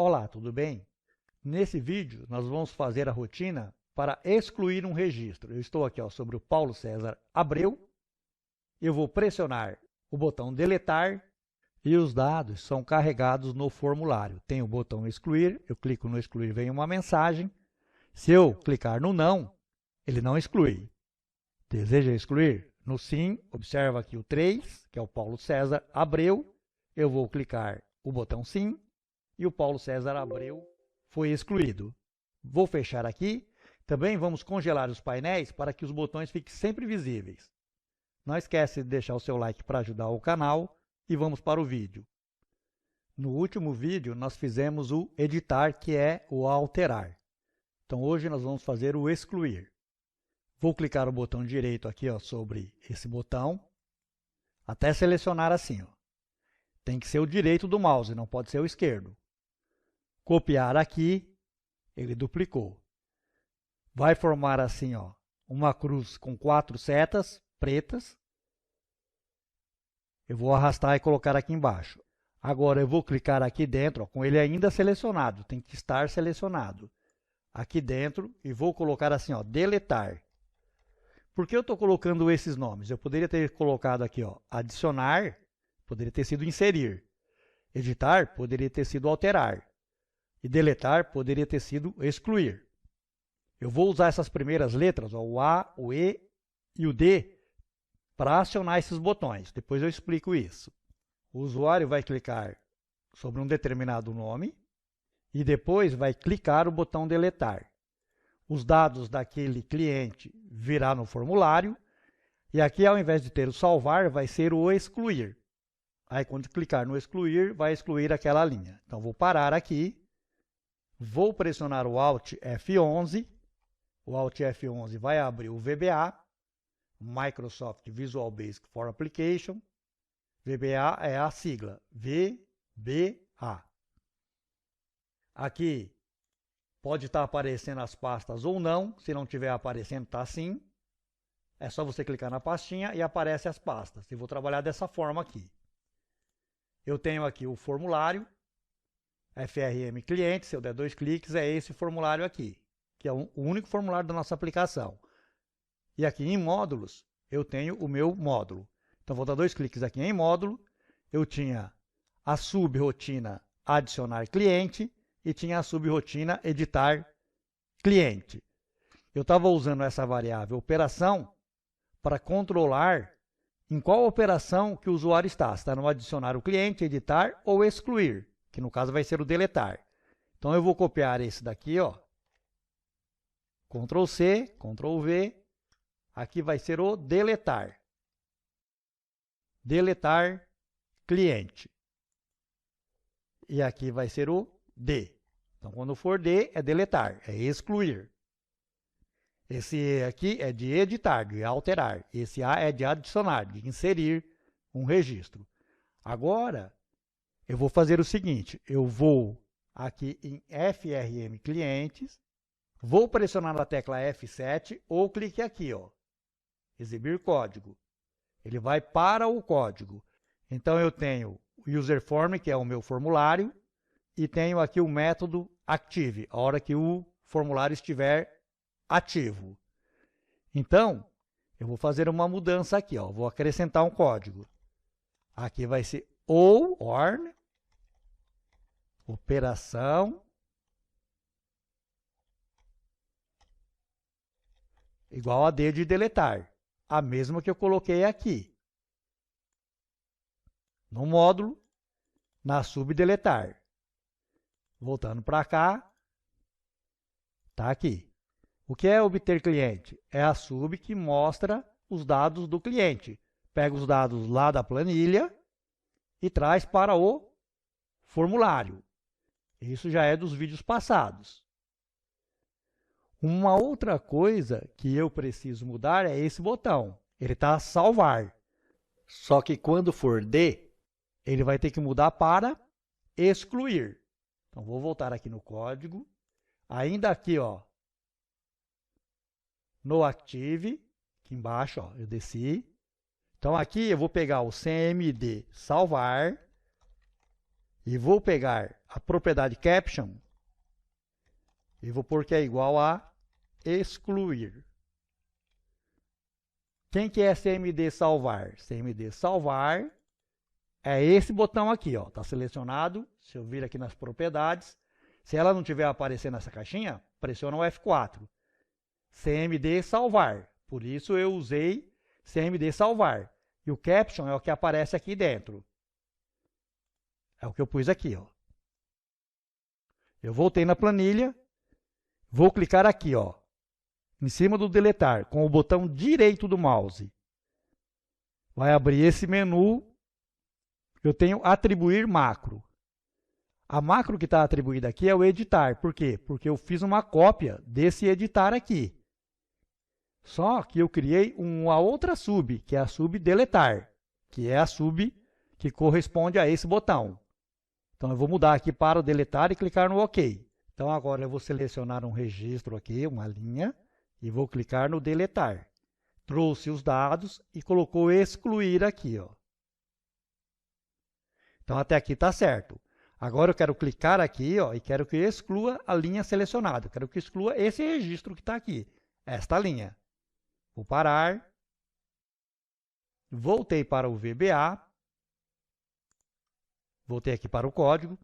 Olá, tudo bem? Nesse vídeo nós vamos fazer a rotina para excluir um registro. Eu estou aqui sobre o Paulo César Abreu. Eu vou pressionar o botão deletar e os dados são carregados no formulário. Tem o botão excluir, eu clico no excluir, vem uma mensagem. Se eu clicar no não, ele não exclui. Deseja excluir? No sim, observa aqui o 3, que é o Paulo César Abreu. Eu vou clicar o botão sim e o Paulo César Abreu foi excluído. Vou fechar aqui. Também vamos congelar os painéis para que os botões fiquem sempre visíveis. Não esquece de deixar o seu like para ajudar o canal e vamos para o vídeo. No último vídeo nós fizemos o editar, que é o alterar. Então hoje nós vamos fazer o excluir. Vou clicar o botão direito aqui sobre esse botão, até selecionar assim. Tem que ser o direito do mouse, não pode ser o esquerdo. Copiar aqui, ele duplicou. Vai formar assim, uma cruz com 4 setas pretas. Eu vou arrastar e colocar aqui embaixo. Agora eu vou clicar aqui dentro, com ele ainda selecionado, tem que estar selecionado. Aqui dentro e vou colocar assim, deletar. Por que eu estou colocando esses nomes? Eu poderia ter colocado aqui, adicionar, poderia ter sido inserir. Editar, poderia ter sido alterar. E deletar, poderia ter sido excluir. Eu vou usar essas primeiras letras, o A, o E e o D, para acionar esses botões. Depois eu explico isso. O usuário vai clicar sobre um determinado nome e depois vai clicar o botão deletar. Os dados daquele cliente virá no formulário e aqui, ao invés de ter o salvar, vai ser o excluir. Aí, quando clicar no excluir, vai excluir aquela linha. Então, vou parar aqui, vou pressionar o Alt F11, o Alt F11 vai abrir o VBA, Microsoft Visual Basic for Application. VBA é a sigla, VBA. Aqui pode estar aparecendo as pastas ou não. Se não estiver aparecendo, está sim. É só você clicar na pastinha e aparece as pastas. Eu vou trabalhar dessa forma aqui. Eu tenho aqui o formulário, FRM cliente. Se eu der 2 cliques, é esse formulário aqui, que é o único formulário da nossa aplicação. E aqui em módulos, eu tenho o meu módulo. Então, vou dar 2 cliques aqui em módulo. Eu tinha a subrotina adicionar cliente e tinha a subrotina editar cliente. Eu estava usando essa variável operação para controlar em qual operação que o usuário está. Se está no adicionar o cliente, editar ou excluir, que no caso vai ser o deletar. Então, eu vou copiar esse daqui, Ctrl C, Ctrl V. Aqui vai ser o deletar. Deletar cliente. E aqui vai ser o D. Então, quando for D, é deletar, é excluir. Esse E aqui é de editar, de alterar. Esse A é de adicionar, de inserir um registro. Agora, eu vou fazer o seguinte, eu vou aqui em FRM clientes, vou pressionar a tecla F7 ou clique aqui, exibir código. Ele vai para o código. Então, eu tenho o userform, que é o meu formulário, e tenho aqui o método active, a hora que o formulário estiver ativo. Então, eu vou fazer uma mudança aqui, vou acrescentar um código. Aqui vai ser OR, operação, igual a D de deletar, a mesma que eu coloquei aqui. No módulo, na subdeletar. Voltando para cá, está aqui. O que é obter cliente? É a sub que mostra os dados do cliente. Pega os dados lá da planilha e traz para o formulário. Isso já é dos vídeos passados. Uma outra coisa que eu preciso mudar é esse botão. Ele está salvar. Só que quando for D, ele vai ter que mudar para excluir. Então, vou voltar aqui no código. Ainda aqui, no Active, aqui embaixo, eu desci. Então, aqui eu vou pegar o CMD salvar E vou pegar a propriedade caption e vou pôr que é igual a excluir. Quem que é CMD salvar? CMD salvar é esse botão aqui, ó, está selecionado. Se eu vir aqui nas propriedades, se ela não estiver aparecendo nessa caixinha, pressiona o F4. CMD salvar. Por isso eu usei CMD salvar. E o caption é o que aparece aqui dentro. É o que eu pus aqui, ó. Eu voltei na planilha, vou clicar aqui, ó, em cima do deletar, com o botão direito do mouse. Vai abrir esse menu. Eu tenho atribuir macro. A macro que está atribuída aqui é o editar. Por quê? Porque eu fiz uma cópia desse editar aqui. Só que eu criei uma outra sub, que é a sub deletar, que é a sub que corresponde a esse botão. Então eu vou mudar aqui para o deletar e clicar no OK. Então agora eu vou selecionar um registro aqui, uma linha, e vou clicar no deletar. Trouxe os dados e colocou excluir aqui, ó. Então até aqui está certo. Agora eu quero clicar aqui, ó, e quero que exclua a linha selecionada. Eu quero que exclua esse registro que está aqui, esta linha. Vou parar. Voltei para o VBA. Voltei aqui para o código.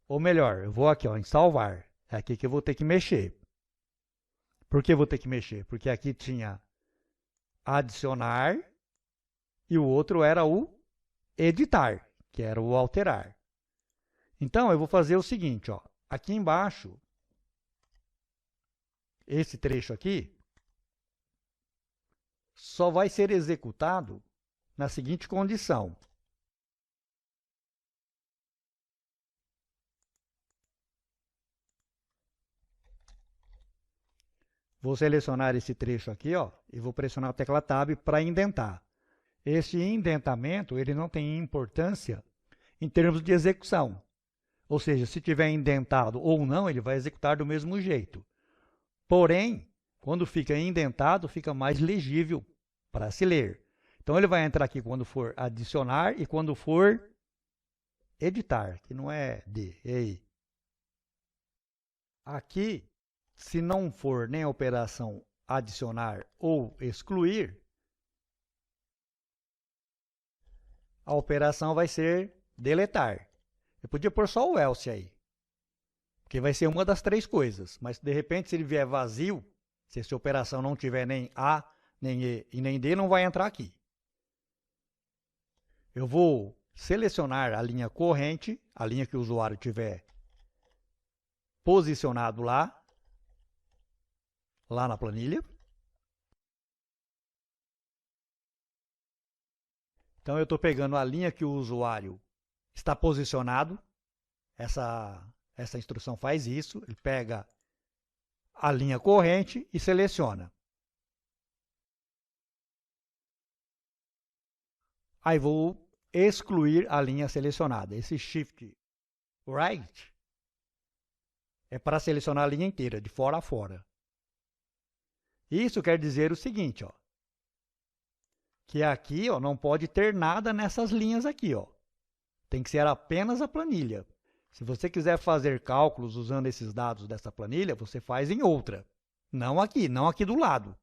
Ou melhor, eu vou aqui, ó, em salvar. É aqui que eu vou ter que mexer. Por que eu vou ter que mexer? Porque aqui tinha adicionar e o outro era o editar, que era o alterar. Então, eu vou fazer o seguinte, ó, aqui embaixo, esse trecho aqui, só vai ser executado na seguinte condição. Vou selecionar esse trecho aqui, ó, e vou pressionar a tecla Tab para indentar. Esse indentamento ele não tem importância em termos de execução. Ou seja, se tiver indentado ou não, ele vai executar do mesmo jeito. Porém, quando fica indentado, fica mais legível para se ler. Então, ele vai entrar aqui quando for adicionar e quando for editar, que não é D, é I. Aqui, se não for nem a operação adicionar ou excluir, a operação vai ser deletar. Eu podia pôr só o else aí, porque vai ser uma das três coisas. Mas, de repente, se ele vier vazio, se essa operação não tiver nem A, nem E e nem D, não vai entrar aqui. Eu vou selecionar a linha corrente, a linha que o usuário tiver posicionado lá na planilha. Então, eu estou pegando a linha que o usuário está posicionado. Essa instrução faz isso. Ele pega a linha corrente e seleciona. Aí vou excluir a linha selecionada. Esse Shift Right é para selecionar a linha inteira, de fora a fora. Isso quer dizer o seguinte, ó, que aqui, ó, não pode ter nada nessas linhas aqui, ó. Tem que ser apenas a planilha. Se você quiser fazer cálculos usando esses dados dessa planilha, você faz em outra. Não aqui do lado.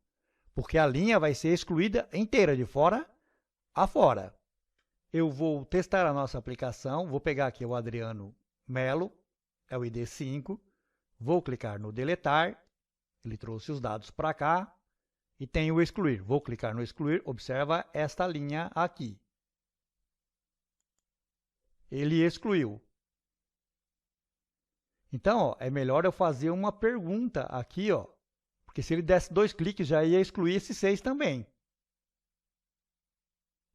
Porque a linha vai ser excluída inteira, de fora a fora. Eu vou testar a nossa aplicação. Vou pegar aqui o Adriano Melo, é o ID 5. Vou clicar no deletar. Ele trouxe os dados para cá. E tem o excluir. Vou clicar no excluir. Observa esta linha aqui. Ele excluiu. Então, ó, é melhor eu fazer uma pergunta aqui, ó, porque se ele desse 2 cliques já ia excluir esse 6 também.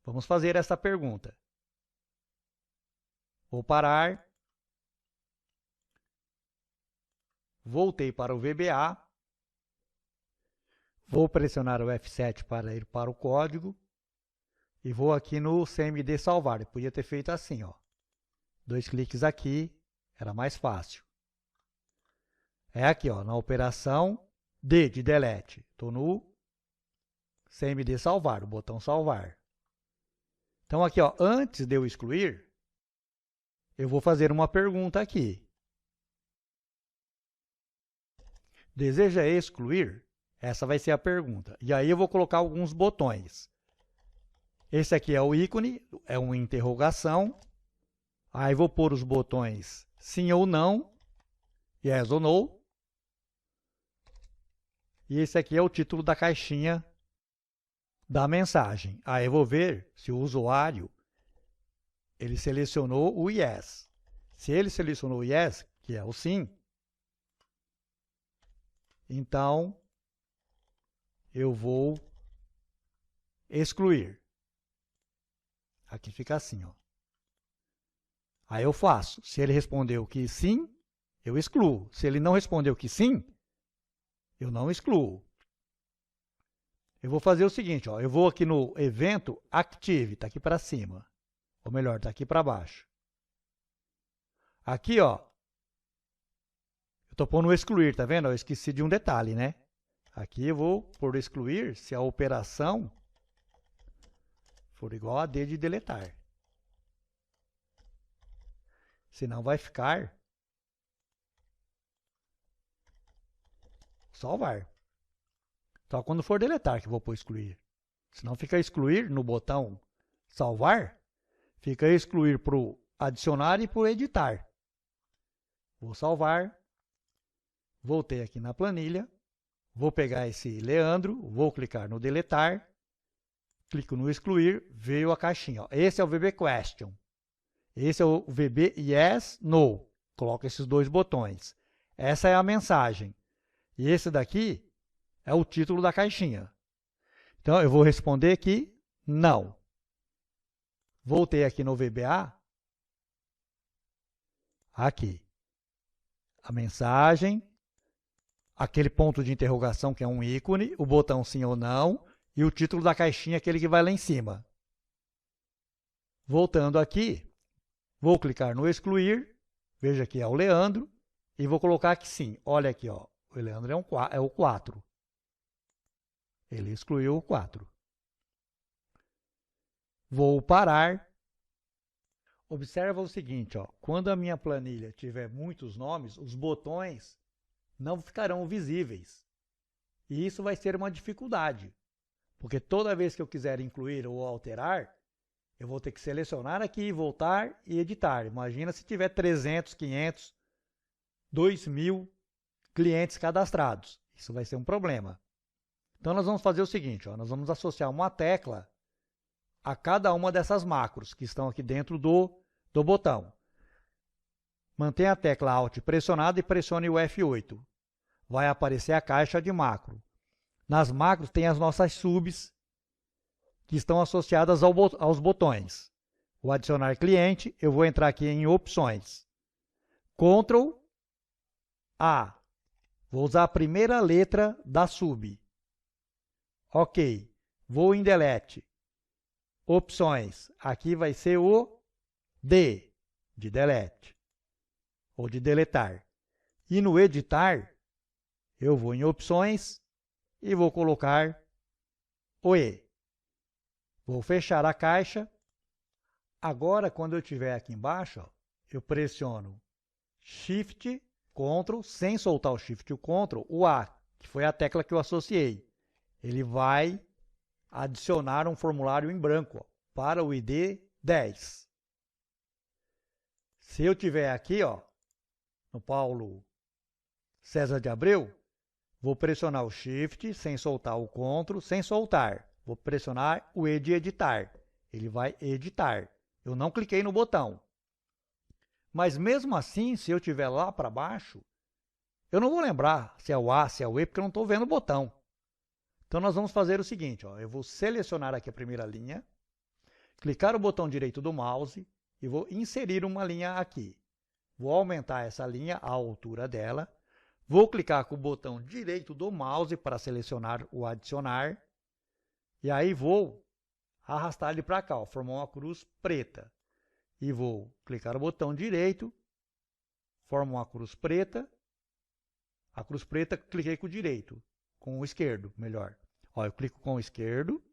Vamos fazer essa pergunta. Vou parar. Voltei para o VBA. Vou pressionar o F7 para ir para o código. E vou aqui no CMD salvar. Eu podia ter feito assim, ó. 2 cliques aqui, era mais fácil. É aqui, ó, na operação D de delete. Estou no CMD salvar, o botão salvar. Então aqui, ó, antes de eu excluir, eu vou fazer uma pergunta aqui. Deseja excluir? Essa vai ser a pergunta. E aí eu vou colocar alguns botões. Esse aqui é o ícone, é uma interrogação. Aí vou pôr os botões sim ou não, yes ou no. E esse aqui é o título da caixinha da mensagem. Aí eu vou ver se o usuário ele selecionou o yes. Se ele selecionou o yes, que é o sim, então eu vou excluir. Aqui fica assim, ó. Aí eu faço. Se ele respondeu que sim, eu excluo. Se ele não respondeu que sim, eu não excluo. Eu vou fazer o seguinte, ó. Eu vou aqui no evento Active, está aqui para cima. Ou melhor, está aqui para baixo. Aqui, ó. Eu estou pondo excluir, tá vendo? Eu esqueci de um detalhe, né? Aqui eu vou por excluir se a operação for igual a D de deletar. Senão vai ficar salvar. Só quando for deletar que eu vou pôr excluir. Senão fica excluir no botão salvar, fica excluir para o adicionar e para o editar. Vou salvar. Voltei aqui na planilha. Vou pegar esse Leandro, vou clicar no deletar. Clico no excluir, veio a caixinha. Ó. Esse é o VB Question. Esse é o VB Yes, No. Coloco esses dois botões. Essa é a mensagem. E esse daqui é o título da caixinha. Então, eu vou responder aqui, não. Voltei aqui no VBA. Aqui. A mensagem. Aquele ponto de interrogação que é um ícone. O botão sim ou não. E o título da caixinha, aquele que vai lá em cima. Voltando aqui. Vou clicar no excluir, veja que é o Leandro, e vou colocar aqui sim. Olha aqui, ó, o Leandro é o 4. Ele excluiu o 4. Vou parar. Observa o seguinte, ó, quando a minha planilha tiver muitos nomes, os botões não ficarão visíveis. E isso vai ser uma dificuldade, porque toda vez que eu quiser incluir ou alterar, eu vou ter que selecionar aqui, voltar e editar. Imagina se tiver 300, 500, 2.000 clientes cadastrados. Isso vai ser um problema. Então, nós vamos fazer o seguinte. Ó, nós vamos associar uma tecla a cada uma dessas macros que estão aqui dentro do botão. Mantenha a tecla Alt pressionada e pressione o F8. Vai aparecer a caixa de macro. Nas macros tem as nossas subs, que estão associadas aos botões. O adicionar cliente, eu vou entrar aqui em opções. Ctrl A. Vou usar a primeira letra da sub. Ok. Vou em delete. Opções. Aqui vai ser o D de delete ou de deletar. E no editar, eu vou em opções e vou colocar o E. Vou fechar a caixa. Agora, quando eu estiver aqui embaixo, ó, eu pressiono Shift, Ctrl, sem soltar o Shift e o Ctrl, o A, que foi a tecla que eu associei. Ele vai adicionar um formulário em branco ó, para o ID 10. Se eu tiver aqui, ó, no Paulo César de Abreu, vou pressionar o Shift, sem soltar o Ctrl, sem soltar. Vou pressionar o E de editar. Ele vai editar. Eu não cliquei no botão. Mas mesmo assim, se eu estiver lá para baixo, eu não vou lembrar se é o A, se é o E, porque eu não estou vendo o botão. Então, nós vamos fazer o seguinte. Ó, eu vou selecionar aqui a primeira linha, clicar o botão direito do mouse e vou inserir uma linha aqui. Vou aumentar essa linha, a altura dela. Vou clicar com o botão direito do mouse para selecionar o adicionar. E aí vou arrastar ele para cá, ó, formar uma cruz preta. E vou clicar no botão direito, formo uma cruz preta. A cruz preta, cliquei com o direito, com o esquerdo, melhor. Ó, eu clico com o esquerdo,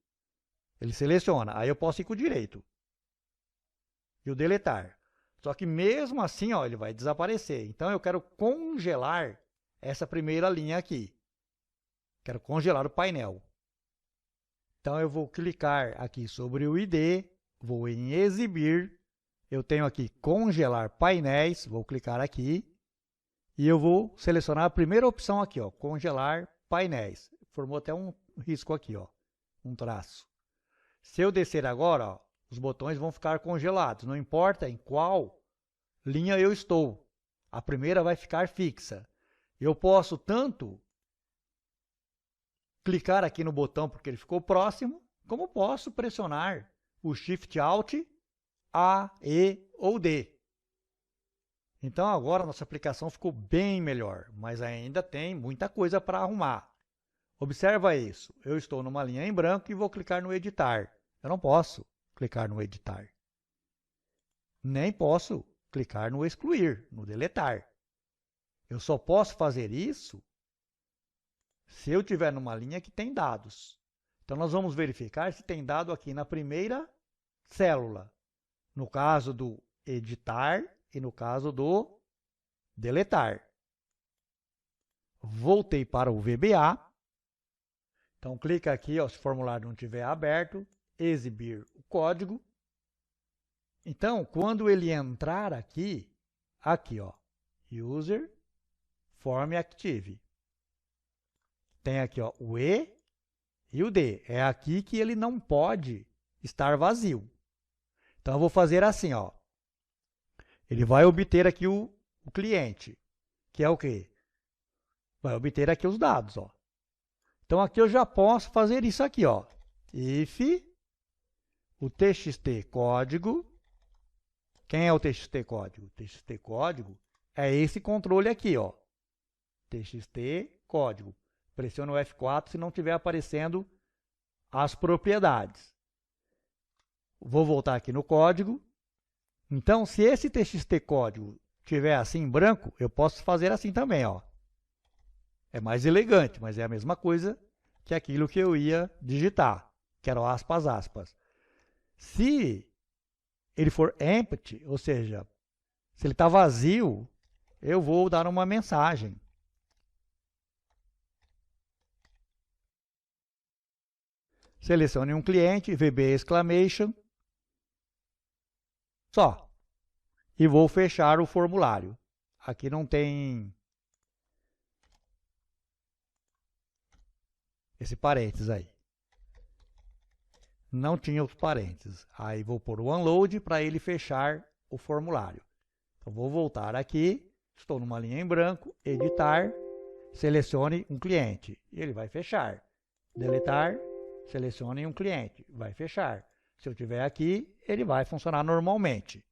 ele seleciona. Aí eu posso ir com o direito. E o deletar. Só que mesmo assim, ó, ele vai desaparecer. Então eu quero congelar essa primeira linha aqui. Quero congelar o painel. Então eu vou clicar aqui sobre o ID, vou em exibir, eu tenho aqui congelar painéis, vou clicar aqui e eu vou selecionar a primeira opção aqui, ó, congelar painéis. Formou até um risco aqui, ó, um traço. Se eu descer agora, ó, os botões vão ficar congelados, não importa em qual linha eu estou. A primeira vai ficar fixa. Eu posso tanto clicar aqui no botão porque ele ficou próximo, como posso pressionar o Shift Alt, A, E ou D. Então agora a nossa aplicação ficou bem melhor, mas ainda tem muita coisa para arrumar. Observa isso, eu estou numa linha em branco e vou clicar no editar. Eu não posso clicar no editar. Nem posso clicar no excluir, no deletar. Eu só posso fazer isso se eu estiver numa linha que tem dados. Então nós vamos verificar se tem dado aqui na primeira célula, no caso do editar e no caso do deletar. Voltei para o VBA. Então clica aqui, ó, se o formulário não estiver aberto, exibir o código. Então, quando ele entrar aqui, ó, User Form Active. Tem aqui, ó, o E e o D. É aqui que ele não pode estar vazio. Então, eu vou fazer assim, ó. Ele vai obter aqui o cliente, que é o quê? Vai obter aqui os dados, ó. Então, aqui eu já posso fazer isso aqui, ó. If o txt código. Quem é o txt código? O txt código é esse controle aqui, ó. Txt código. Pressiona o F4 se não estiver aparecendo as propriedades. Vou voltar aqui no código. Então, se esse txt código estiver assim em branco, eu posso fazer assim também, ó. É mais elegante, mas é a mesma coisa que aquilo que eu ia digitar. Quero aspas, aspas. Se ele for empty, ou seja, se ele está vazio, eu vou dar uma mensagem. Selecione um cliente, VB exclamation, só. E vou fechar o formulário. Aqui não tem esse parênteses aí. Não tinha os parênteses. Aí vou pôr o unload para ele fechar o formulário. Então vou voltar aqui, estou numa linha em branco, editar, selecione um cliente. E ele vai fechar. Deletar, selecione um cliente, vai fechar. Se eu tiver aqui, ele vai funcionar normalmente.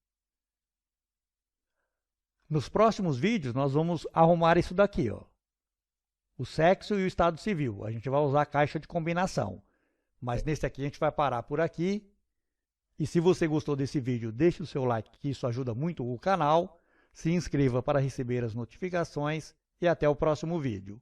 Nos próximos vídeos, nós vamos arrumar isso daqui, ó. O sexo e o estado civil. A gente vai usar a caixa de combinação. Mas nesse aqui a gente vai parar por aqui. E se você gostou desse vídeo, deixe o seu like, que isso ajuda muito o canal. Se inscreva para receber as notificações e até o próximo vídeo.